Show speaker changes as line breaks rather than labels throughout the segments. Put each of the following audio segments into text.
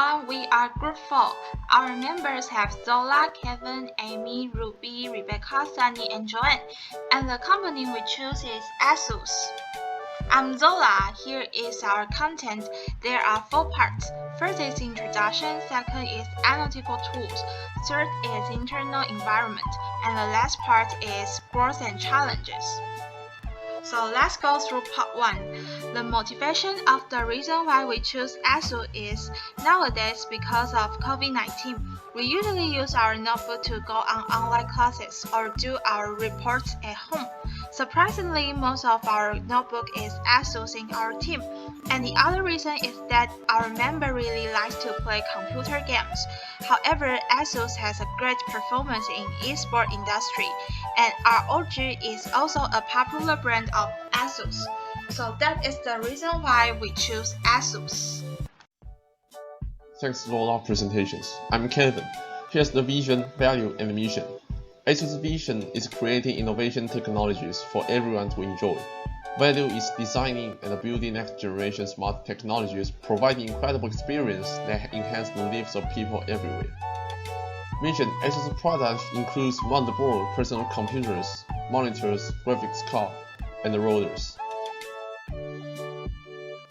everyone, we are Group 4. Our members have Zola, Kevin, Amy, Ruby, Rebecca, Sunny, and Joanne. And the company we choose is ASUS. I'm Zola. Here is our content. There are 4 parts. First is introduction, second is analytical tools, third is internal environment, and the last part is growth and challenges. So let's go through part 1. The motivation of the reason why we choose ASUS is nowadays because of COVID-19. We usually use our notebook to go on online classes or do our reports at home. Surprisingly, most of our notebook is ASUS in our team. And the other reason is that our member really likes to play computer games. However, ASUS has a great performance in esports industry, and ROG is also a popular brand of ASUS. So that is the reason why we choose ASUS.
Thanks for all our presentations. I'm Kevin. Here's the vision, value, and mission. ASUS' vision is creating innovation technologies for everyone to enjoy. Value is designing and building next-generation smart technologies, providing incredible experience that enhance the lives of people everywhere. Mission: ASUS products includes motherboard, personal computers, monitors, graphics card, and routers.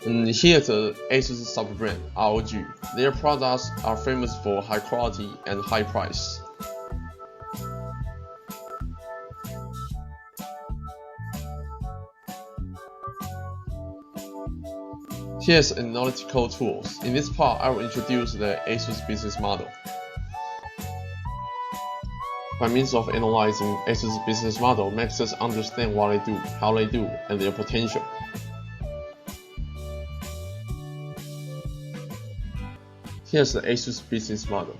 Here's the ASUS sub-brand, ROG. Their products are famous for high quality and high price. Here's analytical tools. In this part, I will introduce the ASUS business model. By means of analyzing ASUS business model makes us understand what they do, how they do, and their potential. Here's the ASUS business model.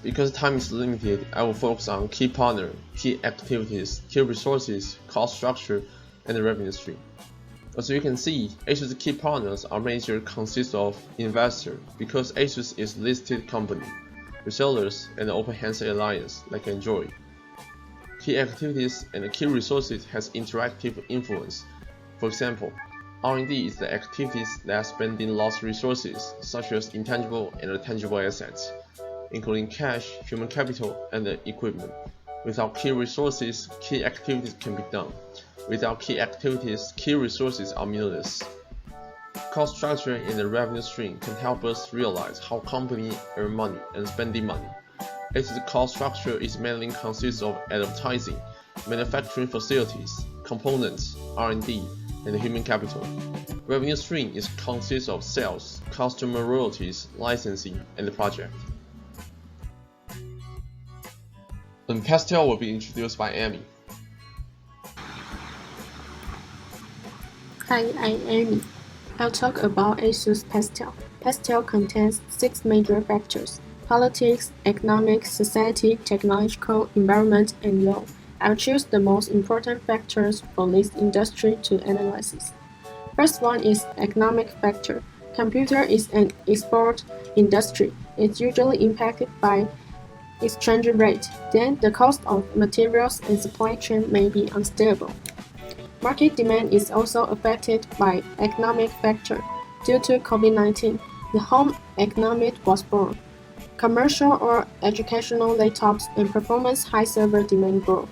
Because time is limited, I will focus on key partner, key activities, key resources, cost structure, and the revenue stream. As you can see, ASUS key partners are major consist of investor because ASUS is listed company, resellers, and the Open Handset Alliance like Android. Key activities and key resources has interactive influence. For example, R&D is the activities that spend in lots resources such as intangible and tangible assets, including cash, human capital, and equipment. Without key resources, key activities can be done. Without key activities, key resources are meaningless. Cost structure in the revenue stream can help us realize how companies earn money and spending money. Its cost structure is mainly consists of advertising, manufacturing facilities, components, R&D, and human capital. Revenue stream consists of sales, customer royalties, licensing, and the project. Pastel will be introduced by Amy.
Hi, I'm Amy. I'll talk about ASUS Pastel. Pastel contains 6 major factors: politics, economic, society, technological, environment, and law. I'll choose the most important factors for this industry to analyze. First one is economic factor. Computer is an export industry. It's usually impacted by exchange rate. Then the cost of materials and supply chain may be unstable. Market demand is also affected by economic factor. Due to COVID-19, the home economy was born. Commercial or educational laptops and performance high server demand grow.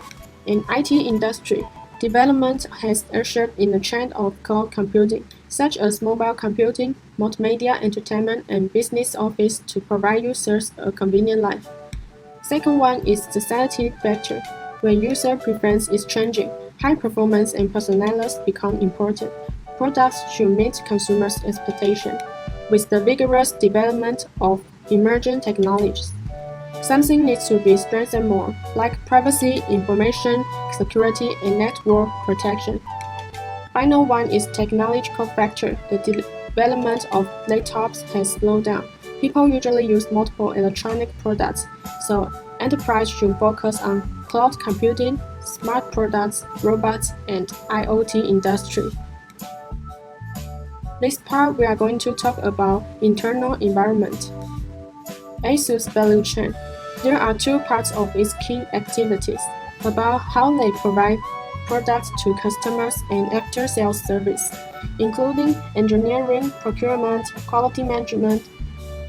In IT industry, development has ushered in a trend of cloud computing, such as mobile computing, multimedia entertainment, and business office to provide users a convenient life. Second one is society factor. When user preference is changing, high performance and personalized become important. Products should meet consumers' expectations. With the vigorous development of emerging technologies, something needs to be strengthened more, like privacy, information security, and network protection. Final one is technological factor. The development of laptops has slowed down. People usually use multiple electronic products, so enterprise should focus on cloud computing, smart products, robots, and IoT industry. This part we are going to talk about internal environment. ASUS value chain. There are 2 parts of its key activities, about how they provide products to customers and after-sales service, including engineering, procurement, quality management,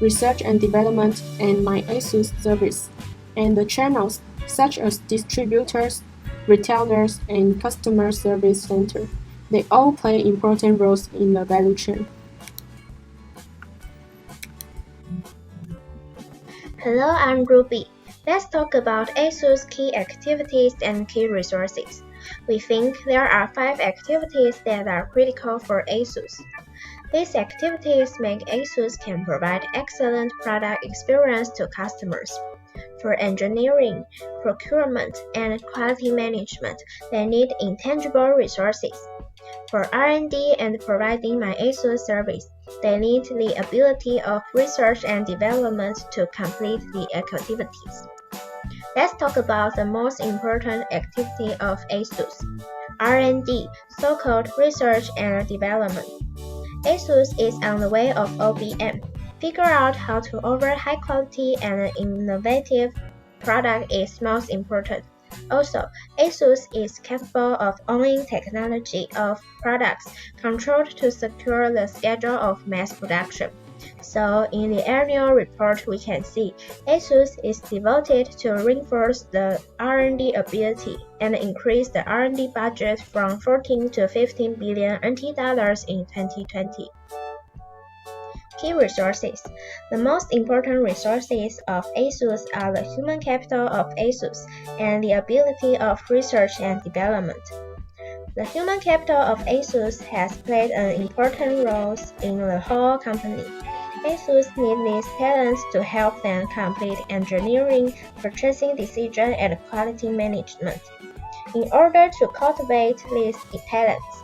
research and development, and my ASUS service, and the channels such as distributors, retailers, and customer service center. They all play important roles in the value chain.
Hello, I'm Ruby. Let's talk about ASUS key activities and key resources. We think there are 5 activities that are critical for ASUS. These activities make ASUS can provide excellent product experience to customers. For engineering, procurement, and quality management, they need intangible resources. For R&D and providing my ASUS service, they need the ability of research and development to complete the activities. Let's talk about the most important activity of ASUS, R&D, so-called research and development. ASUS is on the way of OBM. Figure out how to offer high quality and innovative product is most important. Also, ASUS is capable of owning technology of products controlled to secure the schedule of mass production. So, in the annual report, we can see ASUS is devoted to reinforce the R&D ability and increase the R&D budget from 14 to 15 billion NT dollars in 2020. Key resources. The most important resources of ASUS are the human capital of ASUS and the ability of research and development. The human capital of ASUS has played an important role in the whole company. ASUS needs these talents to help them complete engineering, purchasing decision, and quality management. In order to cultivate these talents,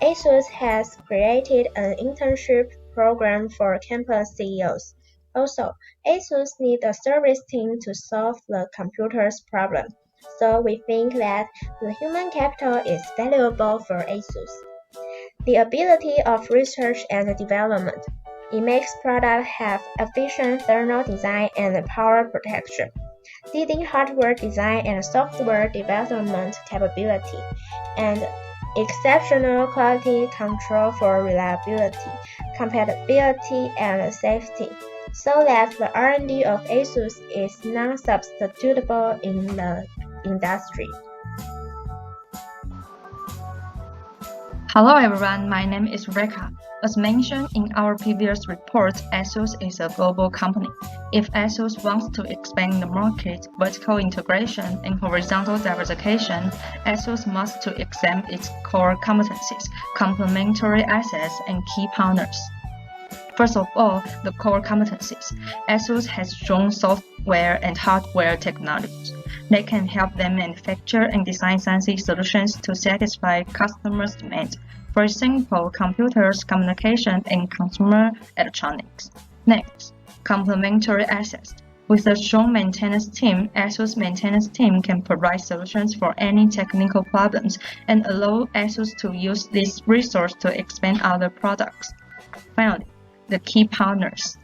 ASUS has created an internship program for campus CEOs. Also, ASUS needs a service team to solve the computer's problem. So we think that the human capital is valuable for ASUS. The ability of research and development. It makes products have efficient thermal design and power protection, leading hardware design and software development capability, and exceptional quality control for reliability, compatibility, and safety, so that the R&D of ASUS is non-substitutable in the industry.
Hello everyone, my name is Rebecca. As mentioned in our previous report, ASUS is a global company. If ASUS wants to expand the market, vertical integration, and horizontal diversification, ASUS must to examine its core competencies, complementary assets, and key partners. First of all, the core competencies. ASUS has strong software and hardware technologies. They can help them manufacture and design sensing solutions to satisfy customers' demands. For example, computers, communication, and consumer electronics. Next, complementary assets. With a strong maintenance team, ASUS maintenance team can provide solutions for any technical problems and allow ASUS to use this resource to expand other products. Finally, the key partners.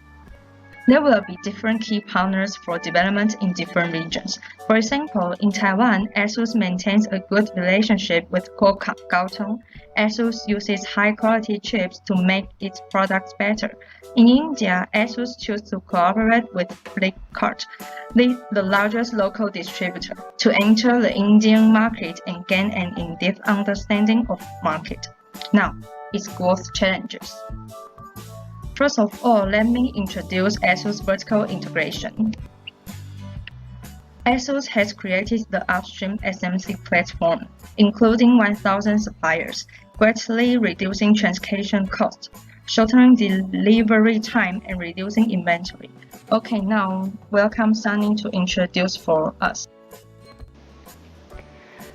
There will be different key partners for development in different regions. For example, in Taiwan, ASUS maintains a good relationship with Qualcomm. ASUS uses high-quality chips to make its products better. In India, ASUS chooses to cooperate with Flipkart, the largest local distributor, to enter the Indian market and gain an in-depth understanding of the market. Now, its growth challenges. First of all, let me introduce ASUS vertical integration. ASUS has created the upstream SMC platform, including 1,000 suppliers, greatly reducing transaction costs, shortening delivery time, and reducing inventory. Okay, now welcome Sunny to introduce for us.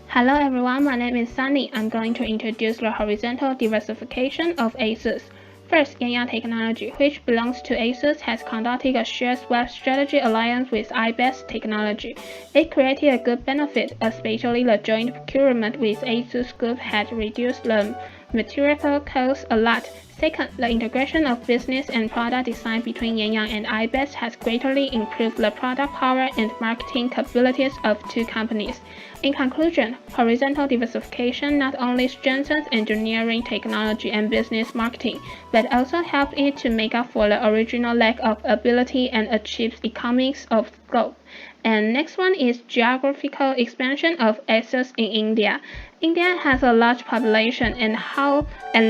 Hello everyone, my name is Sunny. I'm going to introduce the horizontal diversification of ASUS. First, Yangyang Technology, which belongs to ASUS, has conducted a shared web strategy alliance with IBES Technology. It created a good benefit, especially the joint procurement with ASUS Group had reduced the material costs a lot, Second, the integration of business and product design between Yangyang and iBest has greatly improved the product power and marketing capabilities of two companies. In conclusion, horizontal diversification not only strengthens engineering, technology, and business marketing, but also helps it to make up for the original lack of ability and achieves economies of scope. And next one is geographical expansion of ASUS in India. India has a large population and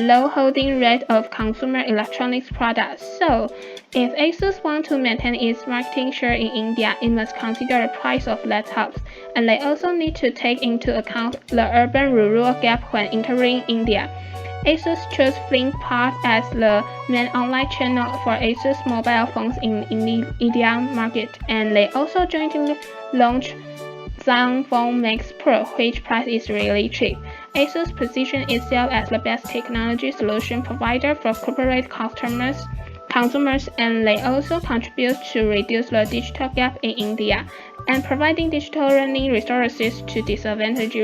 low holding rate of consumer electronics products. So, if ASUS wants to maintain its marketing share in India, it must consider the price of laptops, and they also need to take into account the urban-rural gap when entering India. ASUS chose FlinkPart as the main online channel for ASUS mobile phones in India market, and they also jointly launched Zenfone Max Pro, which price is really cheap. ASUS positions itself as the best technology solution provider for corporate consumers, and they also contribute to reduce the digital gap in India and providing digital learning resources to disadvantaged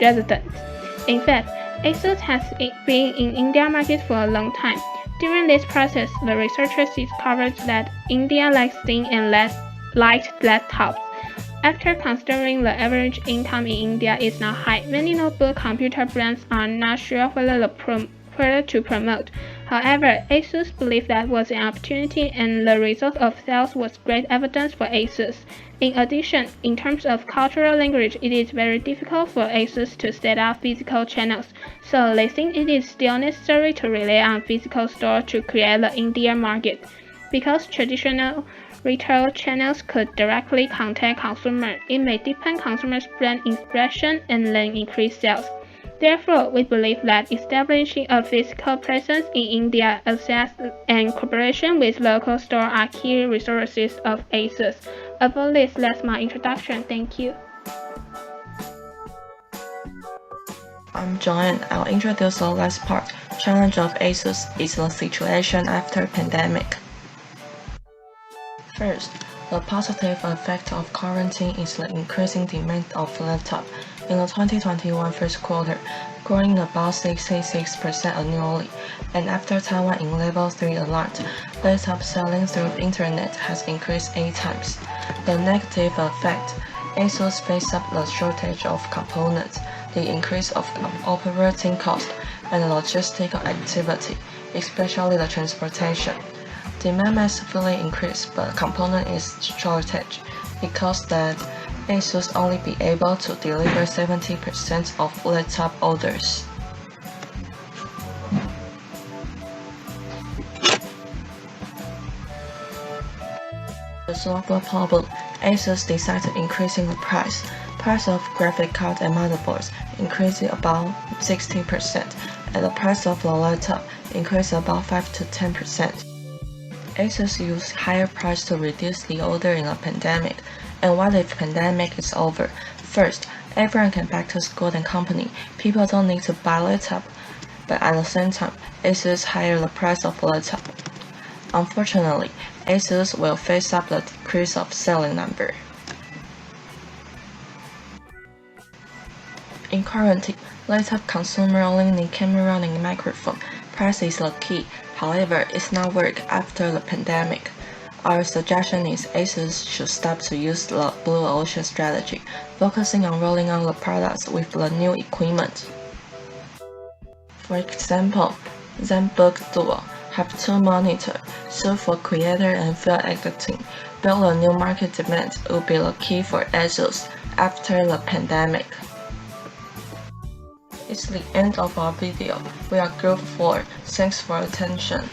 residents. In fact, ASUS has been in India market for a long time. During this process, the researchers discovered that India likes thin and light laptops. After considering the average income in India is not high, many notebook computer brands are not sure whether to promote. However, ASUS believed that was an opportunity, and the result of sales was great evidence for ASUS. In addition, in terms of cultural language, it is very difficult for ASUS to set up physical channels, so they think it is still necessary to rely on physical stores to create the India market. Because traditional retail channels could directly contact consumers, it may deepen consumers' brand impression and then increase sales. Therefore, we believe that establishing a physical presence in India, access and cooperation with local stores are key resources of ASUS. About this, that's my introduction. Thank you.
I'm Joanne. I'll introduce the last part. Challenge of ASUS is the situation after pandemic. First, the positive effect of quarantine is the increasing demand of laptop in the 2021 first quarter, growing about 66% annually, and after Taiwan in level 3 alert, laptop selling through internet has increased 8 times. The negative effect, ASUS faced up the shortage of components, the increase of operating cost, and logistical activity, especially the transportation. Demand massively increased, but component is shortage because that ASUS only be able to deliver 70% of laptop orders. To solve the problem, ASUS decided to increasing the price. Price of graphic card and motherboards increased about 60%, and the price of the laptop increased about 5 to 10%. ASUS used higher price to reduce the order in the pandemic. And what if pandemic is over? First, everyone can back to school and company. People don't need to buy laptop. But at the same time, ASUS higher the price of laptop. Unfortunately, ASUS will face up the decrease of selling number. In quarantine, laptop consumer only need camera and microphone. Price is the key. However, it's not work after the pandemic. Our suggestion is ASUS should stop to use the blue ocean strategy, focusing on rolling out the products with the new equipment. For example, ZenBook Duo have 2 monitors, suit for creator and film editing. Build a new market demand will be the key for ASUS after the pandemic. It's the end of our video. We are Group 4. Thanks for attention.